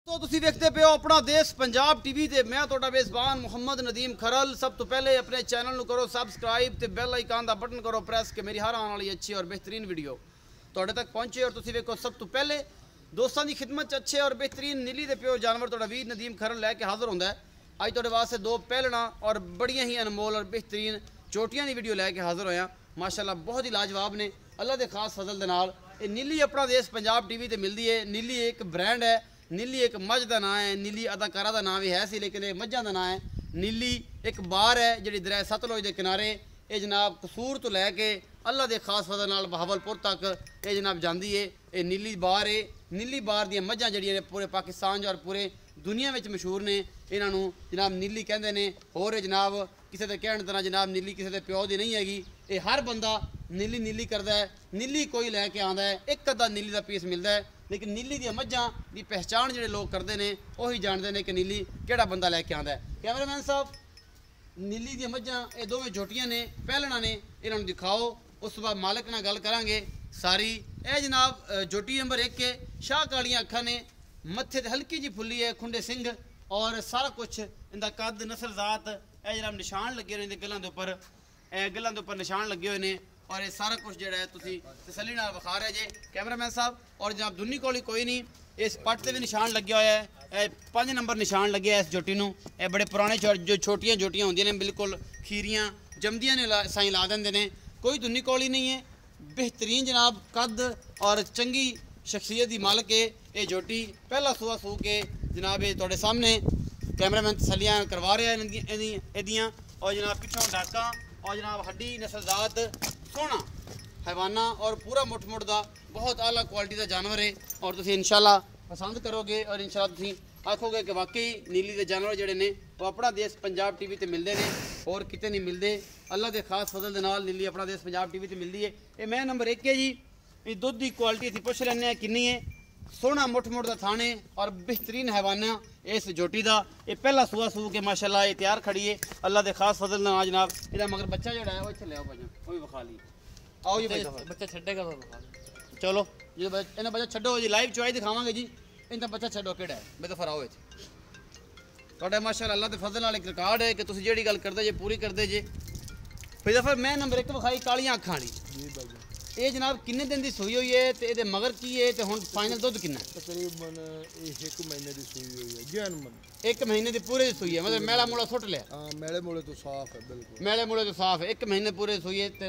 तो तुसी देखते पे हो अपना देश पंजाब टीवी ते मैं तुहाडा मेज़बान मुहम्मद नदीम खरल। सब तो पहले अपने चैनल नूं करो सबसक्राइब ते बेल आइकन दा बटन करो प्रेस कि मेरी हर आने वाली अच्छी और बेहतरीन वीडियो तुहाडे तक पहुंचे। और तुसी वेखो सब तो पहले दोस्तों की खिदमत च अच्छे और बेहतरीन नीली दे प्योर जानवर तुहाडा वीर नदीम खरल लैके हाज़र होंदा है। अज तुहाडे वास्ते दो पहलना और बड़ियां ही अनमोल और बेहतरीन चोटियां की वीडियो लैके हाज़र होया। माशाअल्लाह बहुत ही लाजवाब ने अल्लाह के खास फजल दे नाल। नीली अपना देश पंजाब टीवी ते मिलती है। नीली एक ब्रांड है, नीली एक मझ का नाम है, नीली अदाकारा का नाम भी है सी लेकिन मझां का नाम है। नीली एक बार है जी दरिया सतलुज के किनारे ये जनाब कसूर तो लैके अल्लाह के खास फजल नाल बहावलपुर तक ये जनाब जाती है। ये नीली बार है। नीली बार दी मझां जड़ियां ने पूरे पाकिस्तान और पूरे दुनिया में मशहूर ने। इन्हों जनाब नीली कहते हैं। होर जनाब किसी के कहने तरह जनाब नीली किसी के प्यो की नहीं हैगी। ये हर बंदा नीली नीली करता है। नीली कोई लैके आता है, एक अद्धा नीली का पीस मिलता है लेकिन नीली दी मझां की पहचान जो लोग करते हैं वही जानते हैं कि नीली केड़ा बंदा लैके आता है। कैमरामैन साहब नीली दी मझां ये दोवें झोटियां ने पहलना ने, इन्होंने दिखाओ उस बाद मालिक नाल गल करांगे सारी। यह जनाब झोटी नंबर 1 है। शाह कालियां अखां ने, मत्थे ते हल्की जी फुल्ली है, खुंडे सिंह और सारा कुछ इनका कद नस्ल जात यह जनाब निशान लगे हुए गलों के उपर, गलों के उपर निशान लगे हुए हैं। और ये सारा कुछ जो है तुसी तसल्ली नाल विखा रहे जे कैमरामैन साहब। और जनाब दुनी कोली कोई नहीं, इस पट से भी निशान लगे हुआ है। 5 नंबर निशान लगे है इस जोटी नूं। ये बड़े पुराने जो छोटियां जोटियां होंदियां ने बिल्कुल खीरियां जमदियां ने साईं ला देंदे ने। कोई दुनी कोली नहीं है, बेहतरीन जनाब कद और चंगी शख्सियत की मालक है ये जोटी। पहला सूआ सू के जनाब ये तुहाडे सामने कैमरामैन तसल्लियां करवा रहा है एदियां। और जनाब पिछों डाका और जनाब हड्डी नस्लजात सोना हैवाना और पूरा मुठ मुठ का बहुत आला क्वालिटी का जानवर है। और तुम इंशाल्लाह पसंद करोगे और इंशाल्लाह तुम आखोगे कि वाकई नीली के जानवर जोड़े ने वो अपना देश पंजाब टीवी ते मिलते हैं और किते नहीं मिलते। अल्लाह के खास फजल के नाल नीली अपना देश पंजाब टीवी ते मिलती है। ये मैं नंबर 1 है जी। ये दुध की क्वालिटी असीं पुछ लैंदे किन्नी है। सोहना मुठ मुठ का थाने और बेहतरीन हैवाना इस जोटी का। ये पहला सूआ सूह के माशाल्लाह ये तैयार खड़ी है अल्लाह के खास फजल नाल जनाब। इसका मगर बच्चा जोड़ा है वो इत्थे लियाओ भाई वो भी विखा ली। आओ जी भाई बच्चा छड्डेगा तो चलो जी इन्हें बच्चा छड्डो जी लाइव चुआई दिखावांगे जी। इनका बच्चा छड्डो केड़ा है मैं तो फराओ तुहाडा माशाल्लाह अल्लाह के फजल नाल एक रिकॉर्ड है कि तुसीं जेहड़ी गल करदे जे पूरी करदे जे। फिर दफा मैं नंबर 1 विखाई कालियां अखां वाली ये जनाब किन्ने दिन की सूई हुई है तो ये मगर की है तो हुण फाइनल दुध किन्ना तकरीबन 1 महीने की सूई हुई है। जैन मन 1 महीने की पूरे सूई है मतलब मेला मूला सुट लिया। हाँ मेले मूले तो साफ है बिल्कुल, मेले मूले तो साफ है। 1 महीने पूरे सूई है तो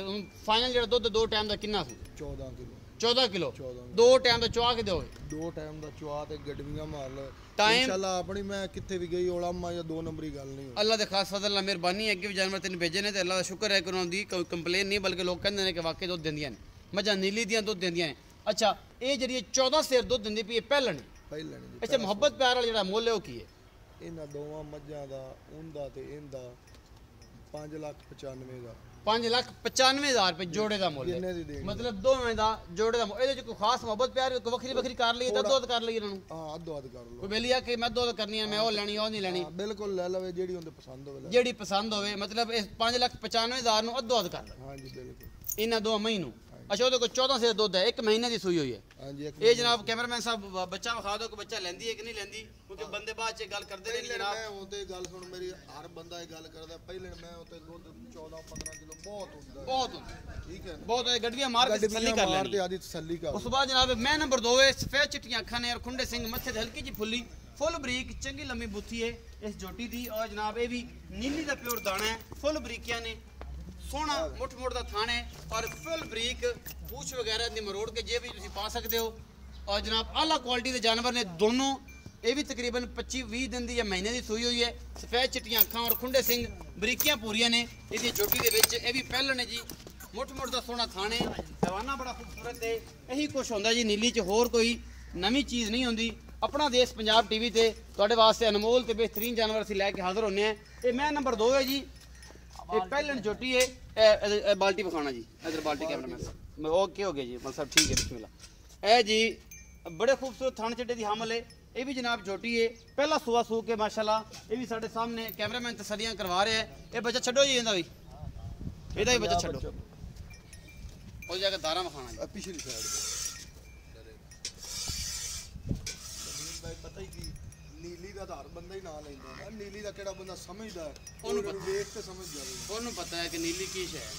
फाइनल जो दुध 2 टाइम का किन्ना सू 14 किलो 14 किलो 2 टाइम का चुआ के दोगे 2 टाइम का चुआ ते गडवियां मार लो टाइम इंशाल्लाह। अपनी मैं किथे भी गई ओलामा या 2 नंबरी गल नहीं अल्लाह के खास फजल नाल मेहरबानी है। अगे भी जानवर तेन भेजे ने तो अल्लाह का शुक्र है कि उन्होंने कोई कंप्लेन नहीं बल्कि लोग कहते हैं कि वाकई दुध देंदियां ने मझां नीली दियां दुध देंदियां ने। अच्छा ये जी 14 सेर दुध दिंदी पई पहलन। अच्छा मुहब्बत प्यार वाला जो मुल है वो की है इन्हां दोवां मझां दा उंदा ते इंदा 5,95,000 का 5,95,000 रुपये जोड़े का मुल मतलब दोवें का जोड़े का मुल। ये कोई खास मुहब्बत प्यार वखरी वखरी कर ली तो दुध कर ली इन्होंने। हाँ अद्धो अध कर लो कोई बेली आ कि मैं दुध करनी है मैं वो लैनी वो नहीं लैनी बिल्कुल ले लवे जेड़ी उनते पसंद होवे जेड़ी पसंद होवे मतलब इस 5,95,000 नु अद्धो अध कर लो। हाँ जी बिल्कुल इन्हां दो महीनों। अच्छा वो 14 से दुध है 1 महीने की सूई हुई है। हाँ जी ये जनाब कैमरामैन साहब बच्चा विखा दो कि बच्चा लेंदी है कि नहीं लेंदी क्योंकि बंदे बाद च गल करते हैं जनाब। मैं होते गल सुन मेरी हर बंदा ये गल करदा पहले मैं होते दुध 14-15 किलो बहुत होता है बहुत होता ठीक है बहुत गड्डियां मार के तसल्ली कर लेनी आदि तसल्ली कर। उस बाद जनाब मैं नंबर 2 है सफेद चिट्टियां अखां ने और खुंडे सिंह मत्थे ते हल्की जी फुल्ली फुल बरीक चंगी लंबी बुथी है इस जोटी दी। और जनाब ये भी नीली का प्योर दाना है फुल बरीकियां ने सोहना मुठ मुठ का थाने और फुल बरीक पूछ वगैरह दी मरोड़ के जे भी तुसीं पा सकते हो। और जनाब आला क्वालिटी के जानवर ने दोनों। ये भी तकरीबन 25-20 दिन की या महीने की सूई हुई है। सफेद चिट्टियां अखां और खुंडे सिंह बरीकियां पूरियां ने इसकी जोटी के विच। ये भी पहलन है जी मुठ मुठ का सोहना थाने हैवाना बड़ा खूबसूरत है। यही कुछ होंदा जी नीली च होर कोई नवीं चीज़ नहीं होंदी। अपना देश पंजाब टीवी ते तुहाडे वास्ते अनमोल ते बेहतरीन जानवर असीं लैके हाज़र होने हैं। ये मैं नंबर 2 है जी। ये पहलन जोटी है बाल्टी विखाना जी इधर बाल्टी कैमरामैन ओके हो गया जी मतलब ठीक है बिस्मिल्लाह। ए जी बड़े खूबसूरत थान चिट्टे की हामल है। ये भी जनाब जोटी है पहला सूआ सूह के माशाल्लाह। ये भी साढ़े सामने कैमरामैन तसल्लियां करवा रहे हैं। ये बच्चा छड्डो जी इहदा भी ਇਹਦਾ ਵੀ ਬੱਚਾ ਛੱਡੋ ਉਹ ਜਾ ਕੇ ਦਾਣਾ ਮਖਾਣਾ ਜੀ ਪਿਛਲੀ ਸਾਈਡ ਤੇ भाई पता ही की ਨੀਲੀ ਦਾ ਤਾਂ ਹਰ ਬੰਦਾ ਹੀ ਨਾਂ ਲੈਂਦਾ ਨਾ, ਨੀਲੀ ਦਾ ਕਿਹੜਾ ਬੰਦਾ ਸਮਝਦਾ ਹੈ, ਉਹਨੂੰ ਉਹਨੂੰ ਦੇਖ ਕੇ ਸਮਝ ਜਾਵੇ। ਉਹਨੂੰ ਪਤਾ ਹੈ ਕਿ ਨੀਲੀ ਕੀ ਸ਼ੈ ਹੈ।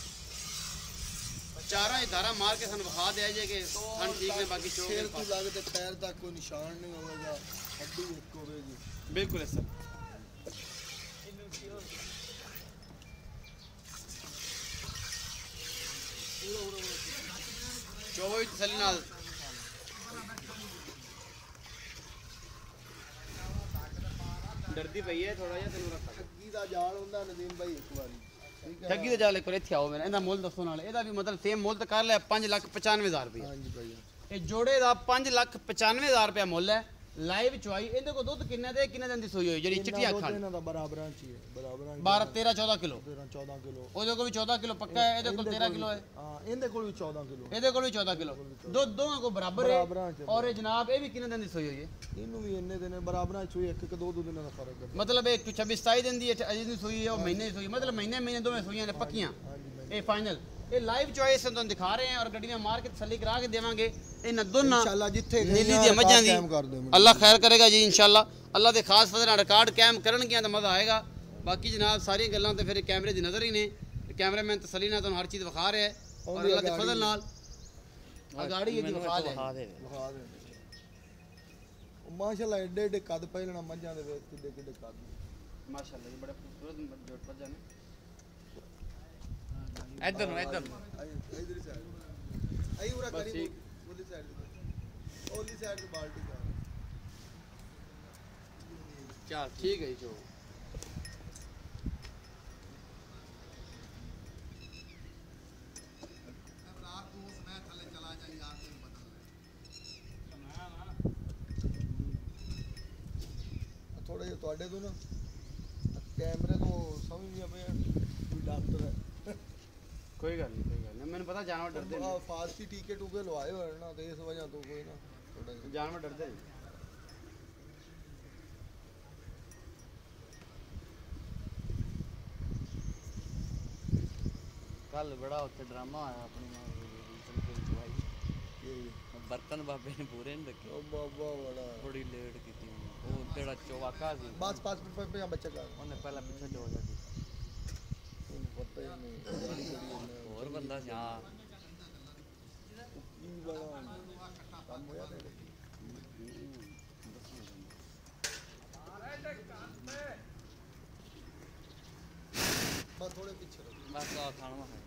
ਚਾਰਾਂ ਇਦਾਰਾ ਮਾਰ ਕੇ ਸਾਨੂੰ ਵਿਖਾ ਦਿਆ ਜੇ ਕਿ ਥਣ ਠੀਕ ਨੇ, ਬਾਕੀ ਚੋਕ ਸਿਰ ਤੋਂ ਲੱਗ ਤੇ ਪੈਰ ਤੱਕ ਕੋਈ ਨਿਸ਼ਾਨ ਨਹੀਂ ਹੋਵੇਗਾ, ਹੱਡੀ ਇੱਕ ਹੋਵੇਗੀ। ਬਿਲਕੁਲ ਇਸ ਤਰ੍ਹਾਂ ਚੋਈ ਤਸੱਲੀ ਨਾਲ ਡਰਦੀ ਪਈ ਹੈ ਥੋੜਾ ਜਿਹਾ, ਤੈਨੂੰ ਰੱਖਾ ਠੱਗੀ ਦਾ ਜਾਲ ਹੁੰਦਾ ਨਦੀਮ ਭਾਈ ਇੱਕ ਵਾਰੀ, ਠੀਕ ਹੈ। ਠੱਗੀ ਦੇ ਜਾਲ ਇੱਕ ਵਾਰ ਇੱਥੇ ਆਓ ਮੇਰਾ, ਇਹਦਾ ਮੁੱਲ ਦੱਸੋ ਨਾਲ। ਇਹਦਾ ਵੀ ਮਤਲਬ ਸੇਮ ਮੁੱਲ ਤਾਂ ਕਰ ਲਿਆ 5,95,000 ਰੁਪਏ। ਹਾਂਜੀ ਭਾਈ, ਇਹ ਜੋੜੇ ਦਾ 5,95,000 ਰੁਪਏ ਮੁੱਲ ਹੈ। ਲਾਈਵ ਚੁਆਈ ਇਹਦੇ ਕੋਲ ਦੁੱਧ ਕਿੰਨੇ ਦੇ ਕਿੰਨੇ ਦਿਨ ਦੀ ਸੂਈ ਹੋਈ ਜਿਹੜੀ ਚਿੱਟੀਆਂ ਅੱਖਾਂ ਇਹਨਾਂ ਦਾ ਬਰਾਬਰਾਂ ਚ ਹੀ ਹੈ, ਬਰਾਬਰਾਂ 12 13 14 ਕਿਲੋ। 13-14 ਕਿਲੋ ਉਹਦੇ ਕੋਲ ਵੀ 14 ਕਿਲੋ ਪੱਕਾ ਹੈ, ਇਹਦੇ ਕੋਲ 13 ਕਿਲੋ ਹੈ। ਹਾਂ, ਇਹਦੇ ਕੋਲ ਵੀ 14 ਕਿਲੋ, ਇਹਦੇ ਕੋਲ ਵੀ 14 ਕਿਲੋ। ਦੁੱਧ ਦੋਵਾਂ ਕੋਲ ਬਰਾਬਰ ਹੈ। ਬਰਾਬਰਾਂ ਚ। ਔਰ ਇਹ ਜਨਾਬ ਇਹ ਵੀ ਕਿੰਨੇ ਦਿਨ ਦੀ ਸੂਈ ਹੋਈ ਹੈ? ਇਹਨੂੰ ਵੀ ਇੰਨੇ ਦਿਨ ਬਰਾਬਰਾਂ ਚ ਹੋਈ, ਇੱਕ ਦੋ ਦਿਨਾਂ ਦਾ ਫਰਕ ਹੈ। ਮਤਲਬ ਇਹ 26 27 ਦਿਨ ਦੀ ਅਜੇ ਦੀ ਸੂਈ ਹੈ, ਉਹ ਮਹੀਨੇ ਦੀ ਸੂਈ, ਮਤਲਬ ਮਹੀਨੇ ਦੋਵੇਂ ਸੂਈਆਂ ਨੇ ਪੱਕੀਆਂ। ਇਹ ਫਾਈਨਲ ਇਹ ਲਾਈਵ ਚੁਆਇਸ ਤੁਹਾਨੂੰ ਦਿਖਾ ਰਹੇ हैं और ਗੱਡੀਆਂ ਮਾਰ ਕੇ ਤਸੱਲੀ ਕਰਾ ਕੇ ਦੇਵਾਂਗੇ। ਇਹਨਾਂ ਦੋਨਾਂ इंशाल्लाह जिथे ਨੀਲੀ ਦੀਆਂ ਮੱਝਾਂ ਦੀ ਅੱਲਾ ਖੈਰ ਕਰੇਗਾ ਜੀ इंशाल्लाह। ਅੱਲਾ ਦੇ ਖਾਸ ਫਜ਼ਲ ਨਾਲ ਰਿਕਾਰਡ ਕਾਇਮ ਕਰਨਗੀਆਂ ਤਾਂ ਮਜ਼ਾ ਆਏਗਾ। ਬਾਕੀ ਜਨਾਬ ਸਾਰੀਆਂ ਗੱਲਾਂ ਤੇ ਫਿਰ ਕੈਮਰੇ ਦੀ ਨਜ਼ਰ ਹੀ ਨੇ। ਕੈਮਰਾਮੈਨ ਤਸੱਲੀ ਨਾਲ ਤੁਹਾਨੂੰ ਹਰ ਚੀਜ਼ ਵਿਖਾ ਰਿਹਾ ਹੈ ਔਰ ਅੱਲਾ ਦੇ ਫਜ਼ਲ ਨਾਲ ਆ ਗਾੜੀ ਇਹ ਵਿਖਾ ਦੇ। ਮਾਸ਼ਾਅੱਲਾ ਐਡੇ ਐਡੇ ਕੱਦ ਪਹਿਲਣਾ ਮੱਝਾਂ ਦੇ ਵਿੱਚ, ਕਿੱਡੇ ਕਿੱਡੇ ਕੱਦ ਮਾਸ਼ਾਅੱਲਾ ਜੀ, ਬੜੇ ਖੂਬਸੂਰਤ ਜੋੜ ਪਰ ਜਾਣੇ। ਇੱਧਰ ਨੂੰ ਇਧਰ ਹੀ ਸਾਈਡ ਆਈ ਉਰਾ ਕਰੀ ਉਹਦੀ ਸਾਈਡ ਤੇ ਬਾਲਟੀ ਕਰ ਚੱਲ ਠੀਕ ਹੈ ਜੀ। ਜੋ ਥੋੜਾ ਜਿਹਾ ਤੁਹਾਡੇ ਤੋਂ ਨਾ ਕੈਮਰੇ ਤੋਂ ਸਮਝ ਨਹੀਂ ਆਵੇ ਵੀ ਡਾਕਟਰ ਹੈ। ਕੋਈ ਗੱਲ ਨਹੀਂ ਮੈਨੂੰ ਪਤਾ ਜਾਨਵਰ ਡਰਦੇ ਨੇ। ਫਾਸਟੀ ਟੀਕੇ ਟੂਕੇ ਲਵਾਏ ਹੋਏ ਨਾ, ਤੇ ਇਸ ਵਜ੍ਹਾ ਤੋਂ ਕੋਈ ਨਾ ਥੋੜਾ ਜਿਹਾ ਜਾਨਵਰ ਡਰਦੇ ਨੇ। ਕੱਲ ਬੜਾ ਉੱਥੇ ਡਰਾਮਾ ਆਇਆ ਆਪਣੀ ਬਰਤਨ ਬਾਬੇ ਨੇ ਪੂਰੇ ਨਹੀਂ ਰੱਖੇ। ਉਹ ਬਾਬਾ ਬੜਾ ਥੋੜੀ ਲੇਟ ਕੀਤੀ ਉਹ ਜਿਹੜਾ ਚੌਵਾਕਾ ਸੀ ਬਸ ਪਿਆ ਬੱਚਾ ਕਰ ਉਹਨੇ ਪਹਿਲਾਂ ਪਿੱਛੇ ਜੋੜ ਲਿਆ ਸੀ। ਪਤਾ ਹੀ ਨਹੀਂ ਹੋਰ ਬੰਦਾ ਸੀ। ਹਾਂ ਕੀ ਬੜਾ ਕੰਮ ਹੋਇਆ ਤੇ ਬਸ ਥੋੜੇ ਪਿੱਛੇ ਬਸ ਆ ਖਾਣਾ ਹੈ।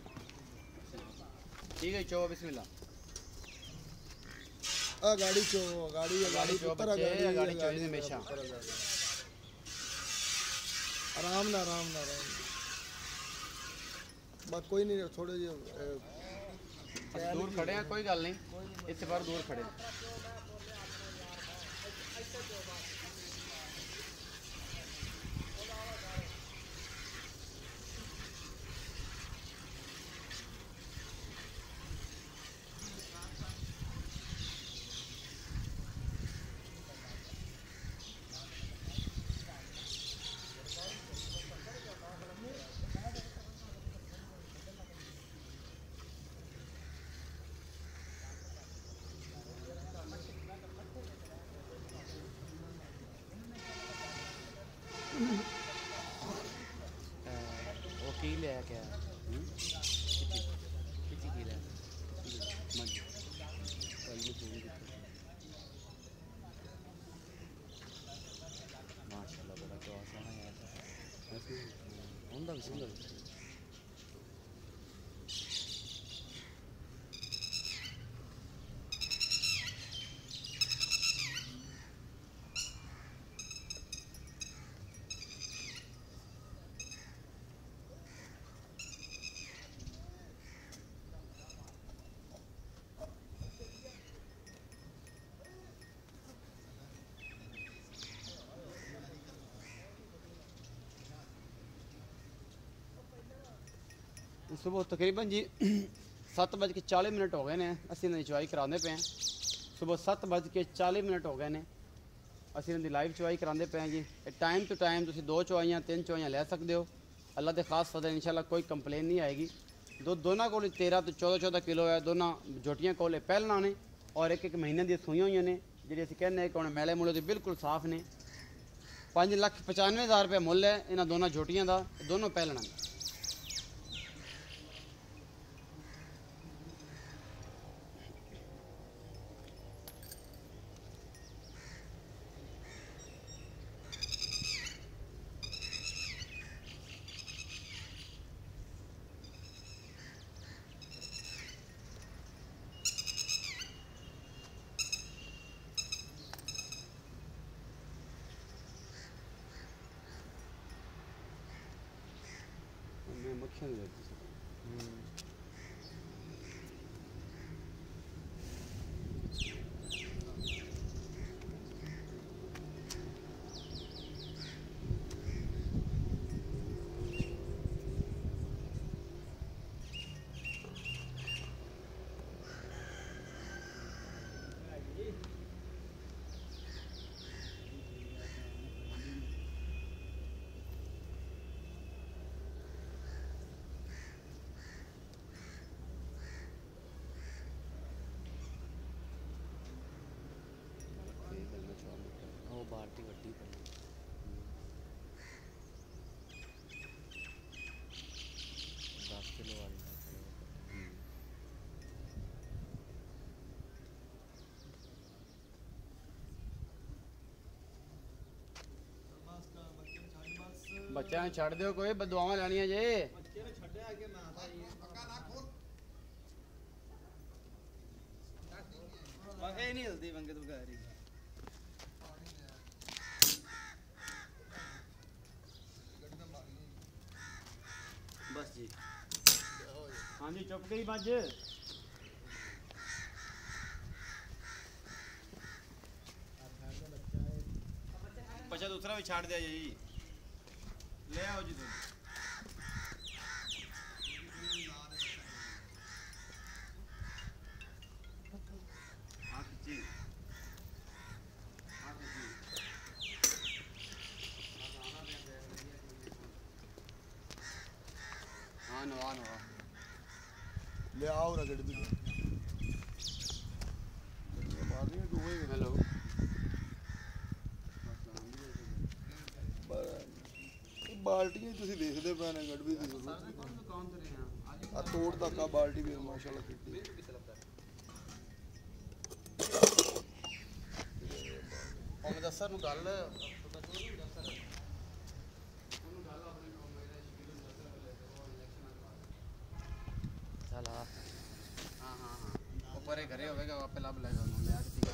ठीक है चो बिस्मिल्लाह। आ गाड़ी चो गाड़ी चो पुत्र गाड़ी चो हमेशा आराम ना बस कोई नहीं थोड़े जे दूर खड़े हैं, कोई गल नहीं, इससे पर दूर खड़े हैं। वो की ले क्या किसी की ले माशाल्लाह बड़ा तो आसान है यार। होंदा भी सुंदर सुबह तकरीबन जी 7:40 हो गए ने। असीं इन्हां दी चवाई करांदे पे हैं। सुबह 7:40 हो गए ने। असीं इन्हां दी लाइव चवाई करांदे पे हैं जी। टाइम टू टाइम तुसीं 2 चवाइयां 3 चवाइयां ले सकदे हो। अल्लाह दे खास फजल इंशाल्लाह कोई कंप्लेन नहीं आएगी। दोनों को 13 तो 14 किलो है। दोनों जोटियां कोल पहलना ने और एक महीने दी सूईयां हुई ने। जिहड़ी असीं कहने कि हुण मैले मूले तो बिल्कुल साफ ने। 5,95,000 रुपये मुੱਲ है इन्हां दोनों झोटियां दा, दोनों पहलना। मक्खियाँ नहीं लगती। बाल्टी वड्डी पड़ी 10 किलो वाली बच्चा छड़ दो कोई बदुआवां लैनियां जे नहीं हिलदी मंगे तो बगैर ही बस जी। हाँ जी चुप गई बज बच्चा दूसरा भी छाड़ दिया जी ले आओ जी तुम नवा नवा ले आओ रगड़ भी हेलो बाल्टियां ਤੁਸੀਂ ਦੇਖਦੇ ਪਏ ਨੇ ਗੜਬੀ ਦੀ ਜ਼ਰੂਰਤ ਆ ਤੋੜ ਤੱਕ ਆ ਬਾਲਟੀ ਵੀ ਮਾਸ਼ਾਅੱਲਾ ਕਿੱਡੀ ਉਹ ਮਦਸਰ ਨੂੰ ਗੱਲ चला हाँ हाँ हाँ ऊपर एक घरे होगा वहाँ पे लब लेगा उन्होंने यार किसी को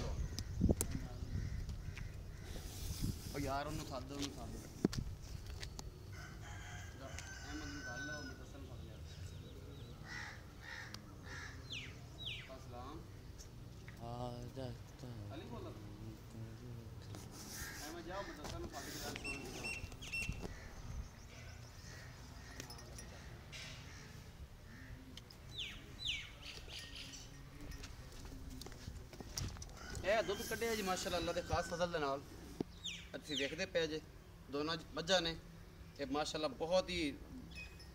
और यार उन्होंने साथ दो अहमद निकाल लो मुदस्सर पकड़ लिया अस्सलाम अली बोल रहा अहमद जाओ मुदस्सर पकड़ लिया दुध कढ़िया जी माशाअल्लाह अल्लाह के खास फजल दे नाल असीं वेखदे पे जे दोनों मझां ने ये माशाअल्लाह बहुत ही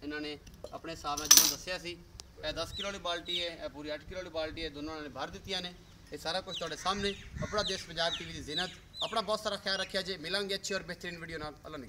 इन्होंने अपने हिसाब नाल जिवें दस्सिया सी 10 किलो वाली बाल्टी है पूरी 8 किलो वाली बाल्टी है दोनों ने भर दित्तियां ने ये सारा कुछ तुहाडे सामने अपना देश पंजाब टीवी की जिनत अपना बहुत सारा ख्याल रखिया जे मिलांगे अच्छी और बेहतरीन वीडियो नाल अल्लाह ने